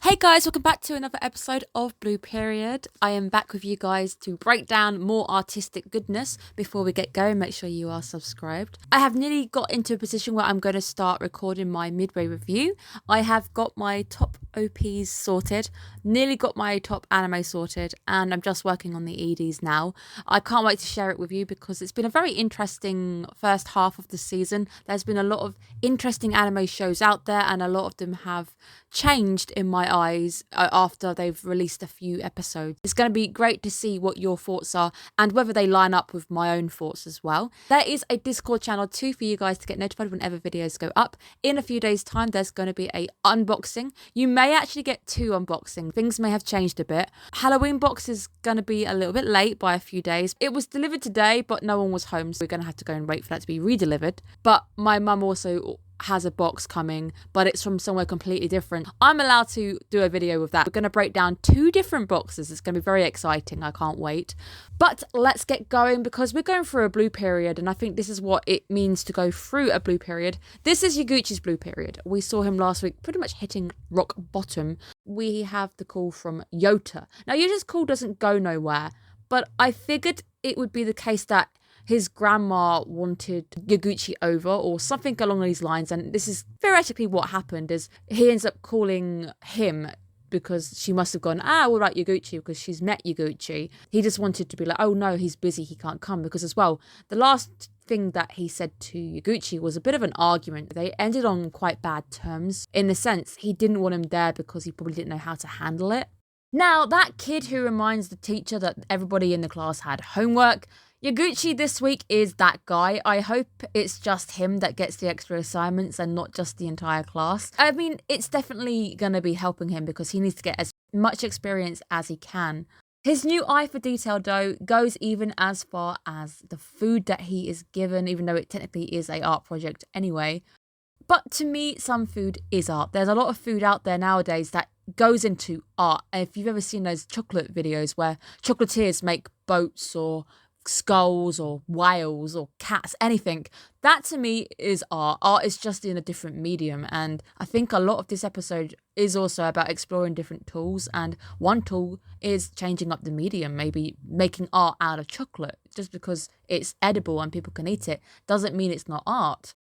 Hey guys, welcome back to another episode of Blue Period. I am back with you guys to break down more artistic goodness. Before we get going, make sure you are subscribed. I have nearly got into a position where I'm going to start recording my midway review. I have got my top OPs sorted, nearly got my top anime sorted, and I'm just working on the EDs now. I can't wait to share it with you because it's been a very interesting first half of the season. There's been a lot of interesting anime shows out there, and a lot of them have changed in my eyes after they've released a few episodes. It's going to be great to see what your thoughts are and whether they line up with my own thoughts as well. There is a Discord channel too for you guys to get notified whenever videos go up. In a few days time there's going to be a unboxing. You may actually get two unboxing. Things may have changed a bit. Halloween box is going to be a little bit late by a few days. It was delivered today but no one was home, so we're going to have to go and wait for that to be redelivered. But my mum also has a box coming, but it's from somewhere completely different. I'm allowed to do a video with that. We're going to break down two different boxes. It's going to be very exciting. I can't wait. But let's get going because we're going through a blue period, and I think this is what it means to go through a blue period. This is Yaguchi's blue period. We saw him last week pretty much hitting rock bottom. We have the call from Yota. Now, Yota's call doesn't go nowhere, but I figured it would be the case that his grandma wanted Yaguchi over or something along these lines, and this is theoretically what happened. Is he ends up calling him because she must have gone, what about Yaguchi, because she's met Yaguchi. He just wanted to be like, oh no, he's busy, he can't come, because as well, the last thing that he said to Yaguchi was a bit of an argument. They ended on quite bad terms, in the sense he didn't want him there because he probably didn't know how to handle it. Now, that kid who reminds the teacher that everybody in the class had homework, Yaguchi this week is that guy. I hope it's just him that gets the extra assignments and not just the entire class. I mean, it's definitely going to be helping him because he needs to get as much experience as he can. His new eye for detail, though, goes even as far as the food that he is given, even though it technically is an art project anyway. But to me, some food is art. There's a lot of food out there nowadays that goes into art. If you've ever seen those chocolate videos where chocolatiers make boats or skulls or whales or cats, anything, that to me is art. Art is just in a different medium, and I think a lot of this episode is also about exploring different tools, and one tool is changing up the medium, maybe making art out of chocolate. Just because it's edible and people can eat it doesn't mean it's not art.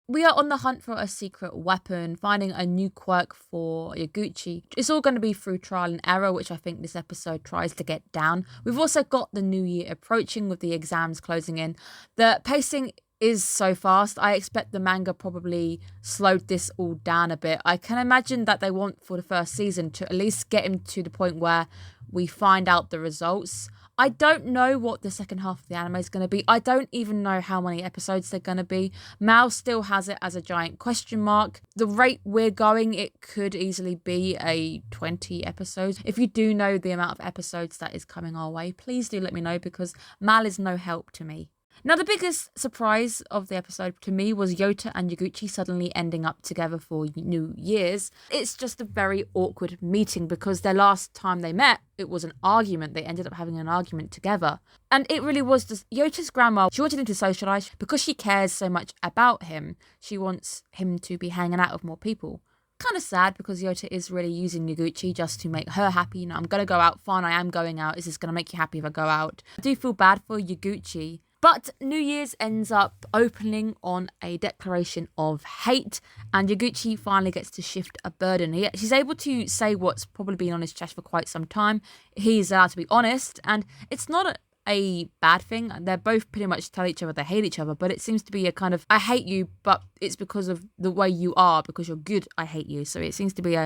We are on the hunt for a secret weapon, finding a new quirk for Yaguchi. It's all going to be through trial and error, which I think this episode tries to get down. We've also got the new year approaching with the exams closing in. The pacing is so fast. I expect the manga probably slowed this all down a bit. I can imagine that they want for the first season to at least get him to the point where we find out the results. I don't know what the second half of the anime is going to be. I don't even know how many episodes they're going to be. Mao still has it as a giant question mark. The rate we're going, it could easily be a 20 episodes. If you do know the amount of episodes that is coming our way, please do let me know because Mal is no help to me. Now, the biggest surprise of the episode to me was Yota and Yaguchi suddenly ending up together for New Year's. It's just a very awkward meeting because their last time they met, it was an argument. They ended up having an argument together. And it really was just Yota's grandma. She wanted him to socialise because she cares so much about him. She wants him to be hanging out with more people. Kind of sad because Yota is really using Yaguchi just to make her happy. You know, I'm going to go out. Fine, I am going out. Is this going to make you happy if I go out? I do feel bad for Yaguchi. But New Year's ends up opening on a declaration of hate, and Yaguchi finally gets to shift a burden. He's able to say what's probably been on his chest for quite some time. He's allowed to be honest, and it's not a bad thing. They're both pretty much tell each other they hate each other, but it seems to be a kind of, I hate you, but it's because of the way you are, because you're good, I hate you. So it seems to be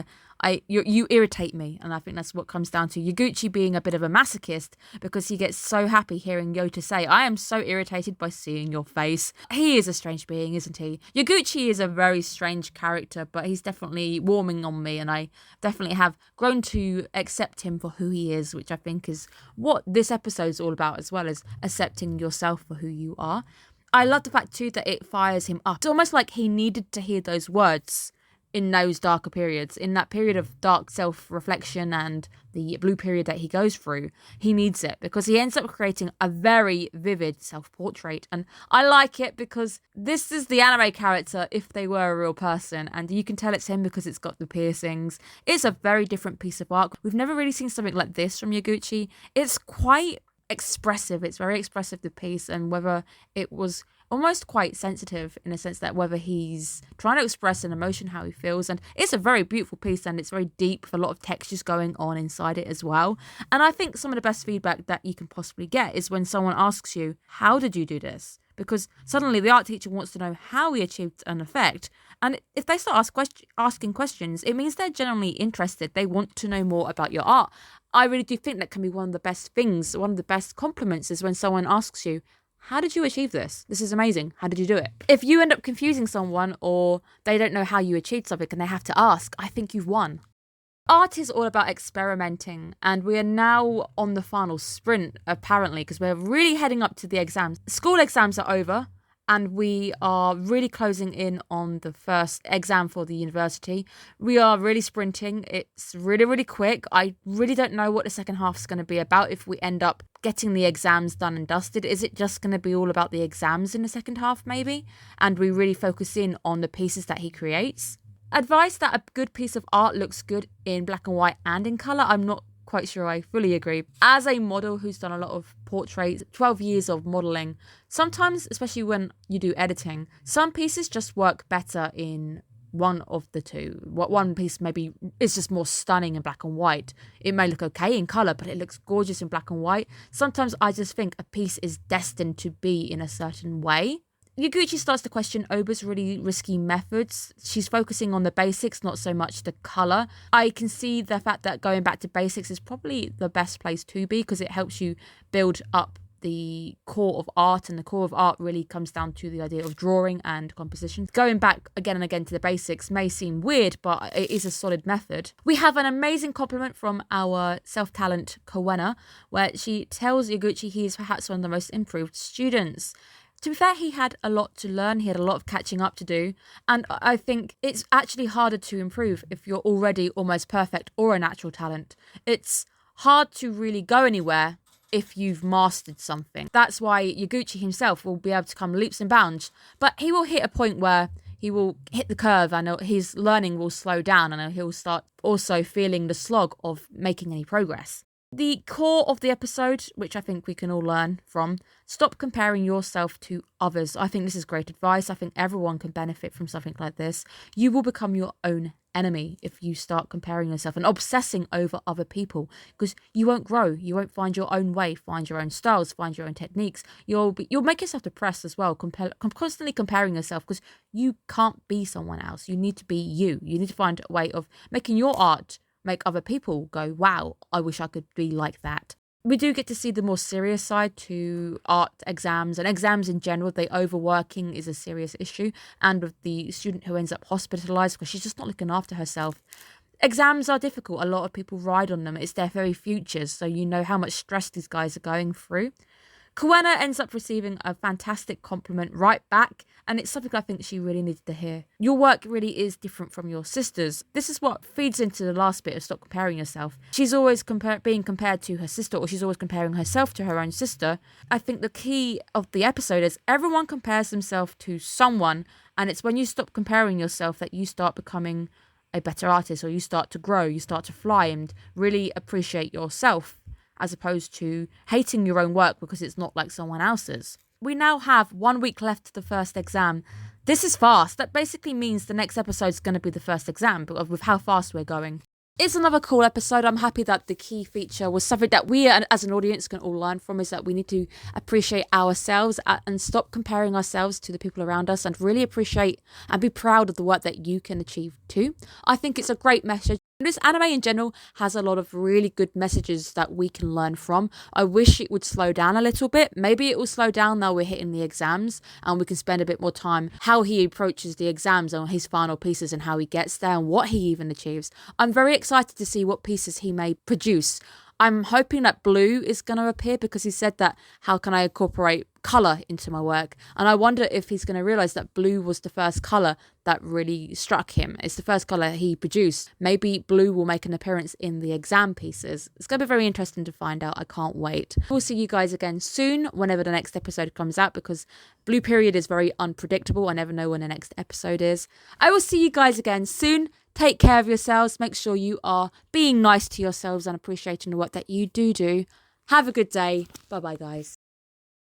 you irritate me, and I think that's what comes down to Yaguchi being a bit of a masochist because he gets so happy hearing Yota say, I am so irritated by seeing your face. He is a strange being, isn't he? Yaguchi is a very strange character, but he's definitely warming on me, and I definitely have grown to accept him for who he is, which I think is what this episode is all about, as well as accepting yourself for who you are. I love the fact too that it fires him up. It's almost like he needed to hear those words in those darker periods. In that period of dark self-reflection and the blue period that he goes through, he needs it because he ends up creating a very vivid self-portrait. And I like it because this is the anime character if they were a real person, and you can tell it's him because it's got the piercings. It's a very different piece of art. We've never really seen something like this from Yaguchi. It's quite expressive. It's very expressive, the piece, and whether it was almost quite sensitive in a sense that whether he's trying to express an emotion, how he feels. And it's a very beautiful piece, and it's very deep with a lot of textures going on inside it as well. And I think some of the best feedback that you can possibly get is when someone asks you, how did you do this? Because suddenly the art teacher wants to know how he achieved an effect. And if they start asking questions, it means they're genuinely interested. They want to know more about your art. I really do think that can be one of the best things, one of the best compliments is when someone asks you, how did you achieve this? This is amazing. How did you do it? If you end up confusing someone or they don't know how you achieved something and they have to ask, I think you've won. Art is all about experimenting, and we are now on the final sprint, apparently, because we're really heading up to the exams. School exams are over, and we are really closing in on the first exam for the university. We are really sprinting. It's really, really quick. I really don't know what the second half is going to be about if we end up getting the exams done and dusted. Is it just going to be all about the exams in the second half, maybe? And we really focus in on the pieces that he creates? Advice that a good piece of art looks good in black and white and in colour, I'm not quite sure I fully agree. As a model who's done a lot of portraits, 12 years of modelling, sometimes, especially when you do editing, some pieces just work better in one of the two. One piece maybe is just more stunning in black and white. It may look okay in colour, but it looks gorgeous in black and white. Sometimes I just think a piece is destined to be in a certain way. Yaguchi starts to question Oba's really risky methods. She's focusing on the basics, not so much the colour. I can see the fact that going back to basics is probably the best place to be because it helps you build up the core of art, and the core of art really comes down to the idea of drawing and composition. Going back again and again to the basics may seem weird, but it is a solid method. We have an amazing compliment from our self-talent Kowena, where she tells Yaguchi he is perhaps one of the most improved students. To be fair, he had a lot to learn. He had a lot of catching up to do. And I think it's actually harder to improve if you're already almost perfect or a natural talent. It's hard to really go anywhere if you've mastered something. That's why Yaguchi himself will be able to come leaps and bounds. But he will hit a point where he will hit the curve and his learning will slow down and he'll start also feeling the slog of making any progress. The core of the episode, which I think we can all learn from, stop comparing yourself to others. I think this is great advice. I think everyone can benefit from something like this. You will become your own enemy if you start comparing yourself and obsessing over other people, because you won't grow. You won't find your own way, find your own styles, find your own techniques. You'll make yourself depressed as well, constantly comparing yourself, because you can't be someone else. You need to be you. You need to find a way of making your art make other people go, wow, I wish I could be like that. We do get to see the more serious side to art exams and exams in general. The overworking is a serious issue, and with the student who ends up hospitalised because she's just not looking after herself. Exams are difficult. A lot of people ride on them. It's their very futures, so you know how much stress these guys are going through. Kowena ends up receiving a fantastic compliment right back, and it's something I think she really needed to hear. Your work really is different from your sister's. This is what feeds into the last bit of stop comparing yourself. She's always being compared to her sister, or she's always comparing herself to her own sister. I think the key of the episode is everyone compares themselves to someone, and it's when you stop comparing yourself that you start becoming a better artist, or you start to grow, you start to fly and really appreciate yourself, as opposed to hating your own work because it's not like someone else's. We now have 1 week left to the first exam. This is fast. That basically means the next episode is going to be the first exam, with how fast we're going. It's another cool episode. I'm happy that the key feature was something that we as an audience can all learn from, is that we need to appreciate ourselves and stop comparing ourselves to the people around us, and really appreciate and be proud of the work that you can achieve too. I think it's a great message. This anime in general has a lot of really good messages that we can learn from. I wish it would slow down a little bit. Maybe it will slow down now we're hitting the exams, and we can spend a bit more time how he approaches the exams on his final pieces and how he gets there and what he even achieves. I'm very excited to see what pieces he may produce. I'm hoping that blue is going to appear because he said that how can I incorporate colour into my work? And I wonder if he's going to realise that blue was the first colour that really struck him. It's the first colour he produced. Maybe blue will make an appearance in the exam pieces. It's going to be very interesting to find out. I can't wait. We'll see you guys again soon whenever the next episode comes out, because Blue Period is very unpredictable. I never know when the next episode is. I will see you guys again soon. Take care of yourselves. Make sure you are being nice to yourselves and appreciating the work that you do. Have a good day. Bye-bye, guys.